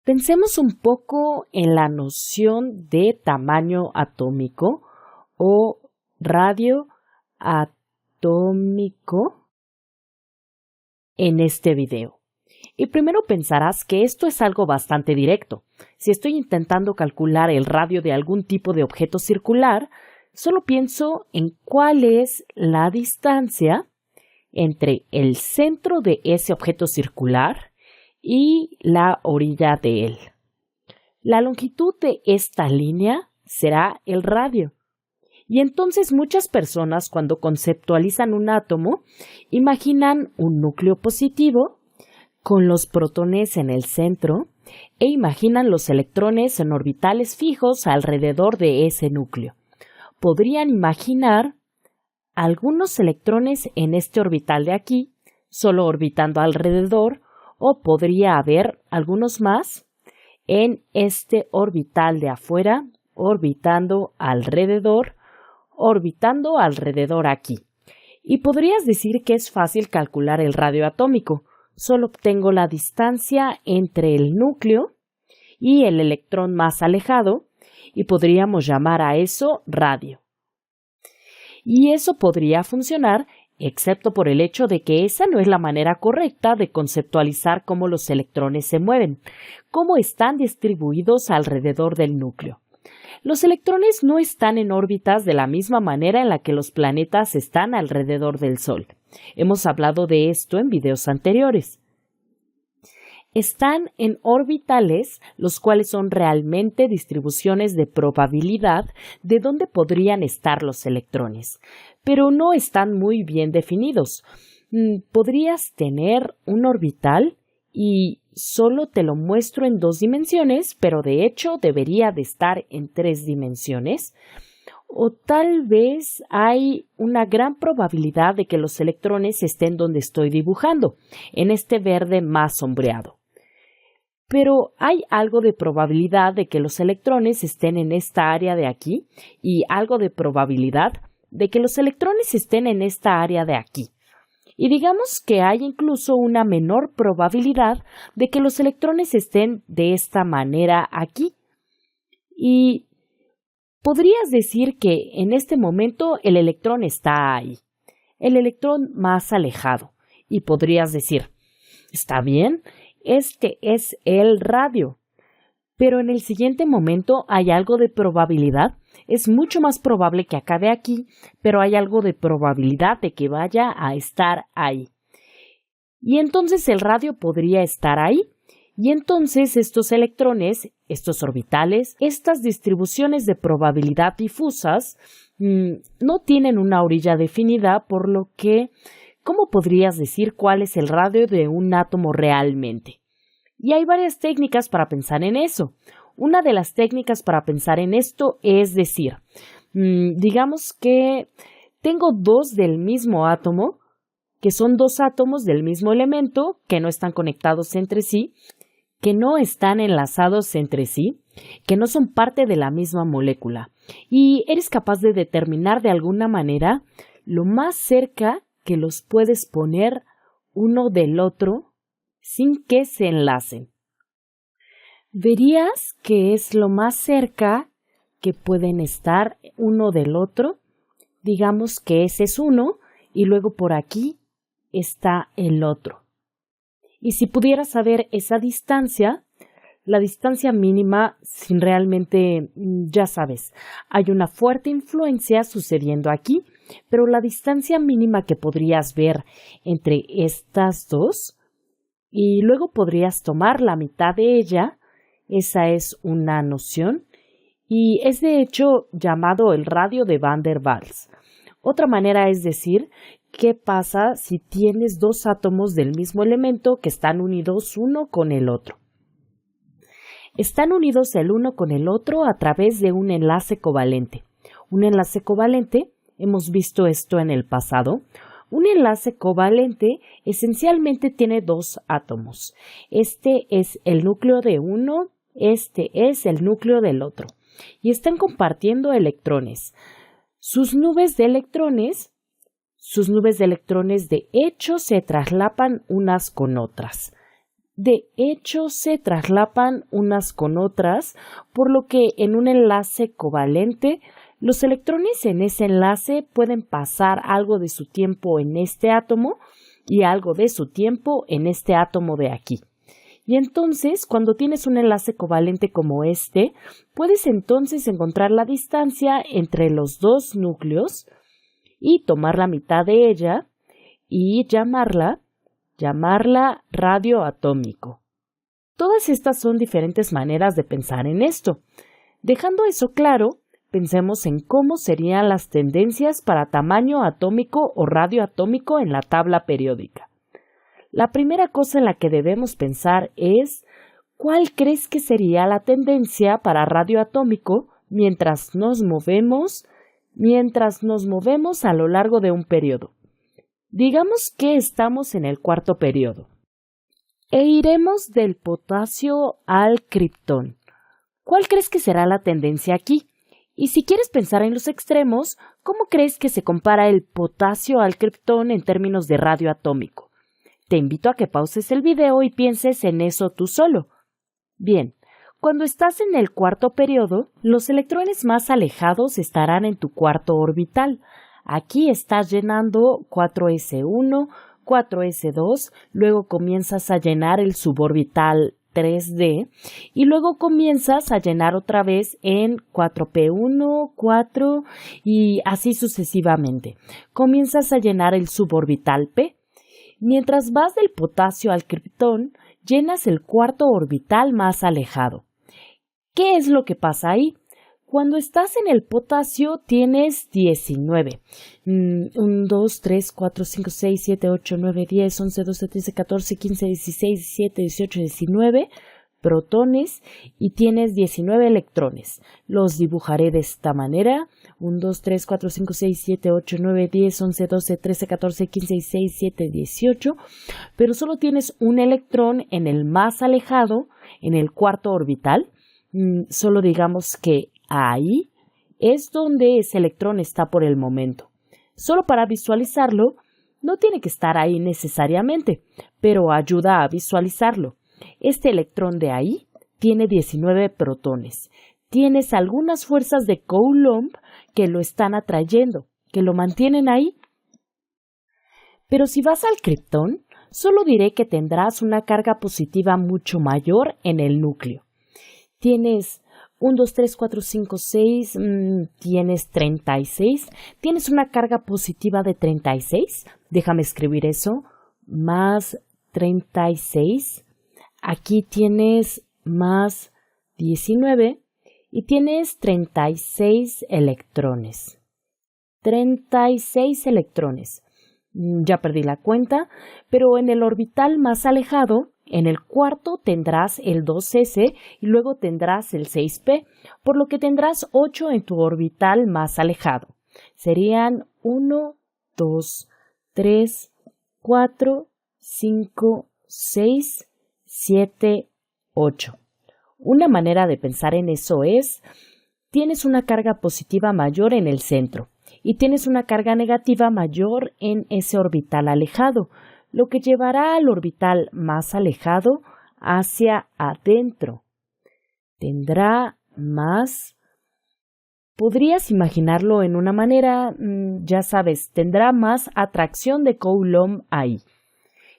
Pensemos un poco en la noción de tamaño atómico o radio atómico en este video. Y primero pensarás que esto es algo bastante directo. Si estoy intentando calcular el radio de algún tipo de objeto circular, solo pienso en cuál es la distancia entre el centro de ese objeto circular y la orilla de él. La longitud de esta línea será el radio. Y entonces muchas personas, cuando conceptualizan un átomo, imaginan un núcleo positivo con los protones en el centro e imaginan los electrones en orbitales fijos alrededor de ese núcleo. Podrían imaginar algunos electrones en este orbital de aquí, solo orbitando alrededor, o podría haber algunos más en este orbital de afuera, orbitando alrededor aquí. Y podrías decir que es fácil calcular el radio atómico. Solo obtengo la distancia entre el núcleo y el electrón más alejado y podríamos llamar a eso radio. Y eso podría funcionar, excepto por el hecho de que esa no es la manera correcta de conceptualizar cómo los electrones se mueven, cómo están distribuidos alrededor del núcleo. Los electrones no están en órbitas de la misma manera en la que los planetas están alrededor del Sol. Hemos hablado de esto en videos anteriores. Están en orbitales, los cuales son realmente distribuciones de probabilidad de dónde podrían estar los electrones, pero no están muy bien definidos. Podrías tener un orbital y solo te lo muestro en 2 dimensiones, pero de hecho debería de estar en 3 dimensiones. O tal vez hay una gran probabilidad de que los electrones estén donde estoy dibujando, en este verde más sombreado. Pero hay algo de probabilidad de que los electrones estén en esta área de aquí y algo de probabilidad de que los electrones estén en esta área de aquí. Y digamos que hay incluso una menor probabilidad de que los electrones estén de esta manera aquí. Y podrías decir que en este momento el electrón está ahí, el electrón más alejado. Y podrías decir, ¿está bien? Este es el radio. Pero en el siguiente momento hay algo de probabilidad. Es mucho más probable que acabe aquí, pero hay algo de probabilidad de que vaya a estar ahí. Y entonces el radio podría estar ahí. Y entonces estos electrones, estos orbitales, estas distribuciones de probabilidad difusas no tienen una orilla definida, por lo que ¿cómo podrías decir cuál es el radio de un átomo realmente? Y hay varias técnicas para pensar en eso. Una de las técnicas para pensar en esto es decir, digamos que tengo 2 del mismo átomo, que son 2 átomos del mismo elemento, que no están conectados entre sí, que no están enlazados entre sí, que no son parte de la misma molécula. Y eres capaz de determinar de alguna manera lo más cerca que los puedes poner uno del otro sin que se enlacen. Verías que es lo más cerca que pueden estar uno del otro. Digamos que ese es uno y luego por aquí está el otro. Y si pudieras saber esa distancia, la distancia mínima, sin realmente, ya sabes, hay una fuerte influencia sucediendo aquí, pero la distancia mínima que podrías ver entre estas 2, y luego podrías tomar la mitad de ella, esa es una noción, y es de hecho llamado el radio de Van der Waals. Otra manera es decir, ¿qué pasa si tienes 2 átomos del mismo elemento que están unidos uno con el otro? Están unidos el uno con el otro a través de un enlace covalente. Un enlace covalente, hemos visto esto en el pasado, un enlace covalente esencialmente tiene 2 átomos. Este es el núcleo de uno, este es el núcleo del otro. Y están compartiendo electrones. Sus nubes de electrones de hecho se traslapan unas con otras. De hecho, se traslapan unas con otras, por lo que en un enlace covalente, los electrones en ese enlace pueden pasar algo de su tiempo en este átomo y algo de su tiempo en este átomo de aquí. Y entonces, cuando tienes un enlace covalente como este, puedes entonces encontrar la distancia entre los dos núcleos y tomar la mitad de ella y llamarla radio atómico. Todas estas son diferentes maneras de pensar en esto. Dejando eso claro, pensemos en cómo serían las tendencias para tamaño atómico o radioatómico en la tabla periódica. La primera cosa en la que debemos pensar es ¿cuál crees que sería la tendencia para radioatómico mientras nos movemos a lo largo de un periodo? Digamos que estamos en el cuarto periodo e iremos del potasio al criptón. ¿Cuál crees que será la tendencia aquí? Y si quieres pensar en los extremos, ¿cómo crees que se compara el potasio al criptón en términos de radioatómico? Te invito a que pauses el video y pienses en eso tú solo. Bien, cuando estás en el cuarto periodo, los electrones más alejados estarán en tu cuarto orbital. Aquí estás llenando 4s1, 4s2, luego comienzas a llenar el suborbital 3D y luego comienzas a llenar otra vez en 4p1, 4 y así sucesivamente. Comienzas a llenar el suborbital P. Mientras vas del potasio al criptón, llenas el cuarto orbital más alejado. ¿Qué es lo que pasa ahí? Cuando estás en el potasio tienes 19. 1, 2, 3, 4, 5, 6, 7, 8, 9, 10, 11, 12, 13, 14, 15, 16, 17, 18, 19 protones y tienes 19 electrones. Los dibujaré de esta manera. 1, 2, 3, 4, 5, 6, 7, 8, 9, 10, 11, 12, 13, 14, 15, 16, 17, 18. Pero solo tienes un electrón en el más alejado, en el cuarto orbital. Solo digamos que ahí es donde ese electrón está por el momento. Solo para visualizarlo, no tiene que estar ahí necesariamente, pero ayuda a visualizarlo. Este electrón de ahí tiene 19 protones. Tienes algunas fuerzas de Coulomb que lo están atrayendo, que lo mantienen ahí. Pero si vas al criptón, solo diré que tendrás una carga positiva mucho mayor en el núcleo. Tienes 1, 2, 3, 4, 5, 6, tienes 36. Tienes una carga positiva de 36. Déjame escribir eso. Más 36. Aquí tienes más 19 y tienes 36 electrones. 36 electrones. Ya perdí la cuenta, pero en el orbital más alejado, en el cuarto tendrás el 2s y luego tendrás el 6p, por lo que tendrás 8 en tu orbital más alejado. Serían 1, 2, 3, 4, 5, 6, 7, 8. Una manera de pensar en eso es, tienes una carga positiva mayor en el centro y tienes una carga negativa mayor en ese orbital alejado, lo que llevará al orbital más alejado hacia adentro. Tendrá más. Podrías imaginarlo en una manera, ya sabes, tendrá más atracción de Coulomb ahí.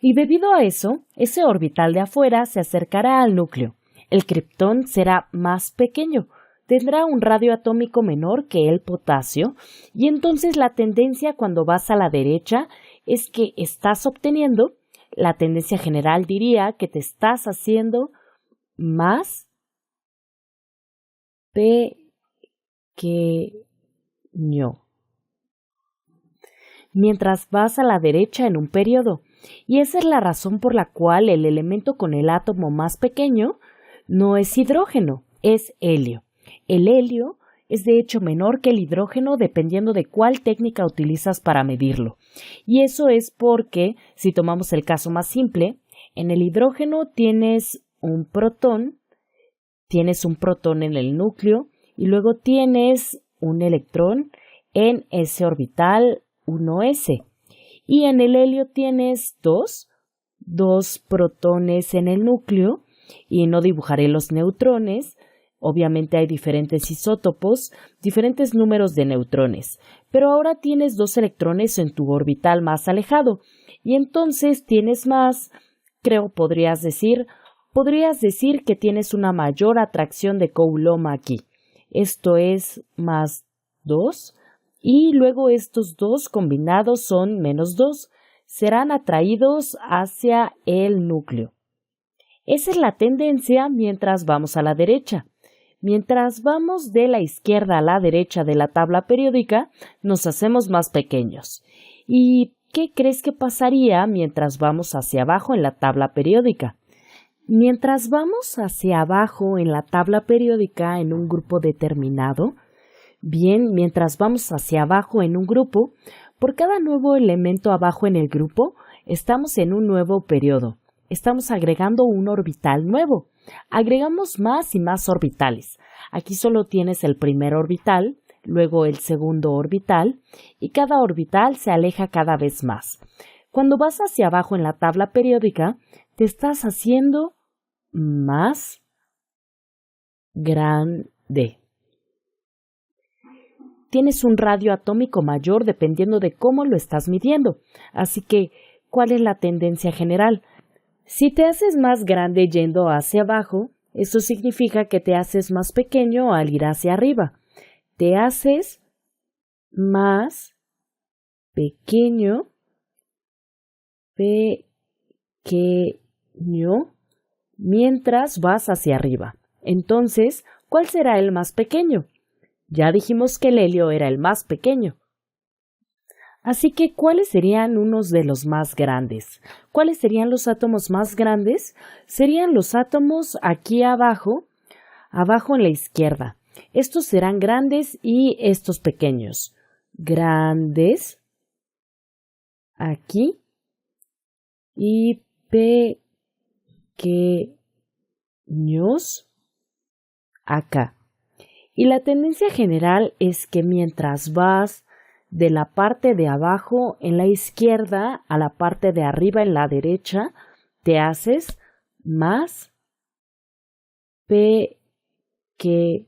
Y debido a eso, ese orbital de afuera se acercará al núcleo. El criptón será más pequeño, tendrá un radio atómico menor que el potasio, y entonces la tendencia cuando vas a la derecha es que estás obteniendo, la tendencia general diría que te estás haciendo más pequeño mientras vas a la derecha en un periodo. Y esa es la razón por la cual el elemento con el átomo más pequeño no es hidrógeno, es helio. El helio es de hecho menor que el hidrógeno dependiendo de cuál técnica utilizas para medirlo. Y eso es porque, si tomamos el caso más simple, en el hidrógeno tienes un protón en el núcleo y luego tienes un electrón en ese orbital 1s. Y en el helio tienes 2 protones en el núcleo y no dibujaré los neutrones. Obviamente hay diferentes isótopos, diferentes números de neutrones, pero ahora tienes 2 electrones en tu orbital más alejado y entonces tienes más, podrías decir que tienes una mayor atracción de Coulomb aquí. Esto es más 2 y luego estos 2 combinados son menos 2. Serán atraídos hacia el núcleo. Esa es la tendencia mientras vamos a la derecha. Mientras vamos de la izquierda a la derecha de la tabla periódica, nos hacemos más pequeños. ¿Y qué crees que pasaría mientras vamos hacia abajo en la tabla periódica? Mientras vamos hacia abajo en la tabla periódica en un grupo determinado, mientras vamos hacia abajo en un grupo, por cada nuevo elemento abajo en el grupo, estamos en un nuevo periodo. Estamos agregando un orbital nuevo. Agregamos más y más orbitales. Aquí solo tienes el primer orbital, luego el segundo orbital, y cada orbital se aleja cada vez más. Cuando vas hacia abajo en la tabla periódica, te estás haciendo más grande. Tienes un radio atómico mayor dependiendo de cómo lo estás midiendo. Así que, ¿cuál es la tendencia general? Si te haces más grande yendo hacia abajo, eso significa que te haces más pequeño al ir hacia arriba. Te haces más pequeño, mientras vas hacia arriba. Entonces, ¿cuál será el más pequeño? Ya dijimos que el helio era el más pequeño. Así que, ¿cuáles serían unos de los más grandes? ¿Cuáles serían los átomos más grandes? Serían los átomos aquí abajo en la izquierda. Estos serán grandes y estos pequeños. Grandes aquí y pequeños acá. Y la tendencia general es que mientras vas de la parte de abajo en la izquierda a la parte de arriba en la derecha, te haces más pequeño.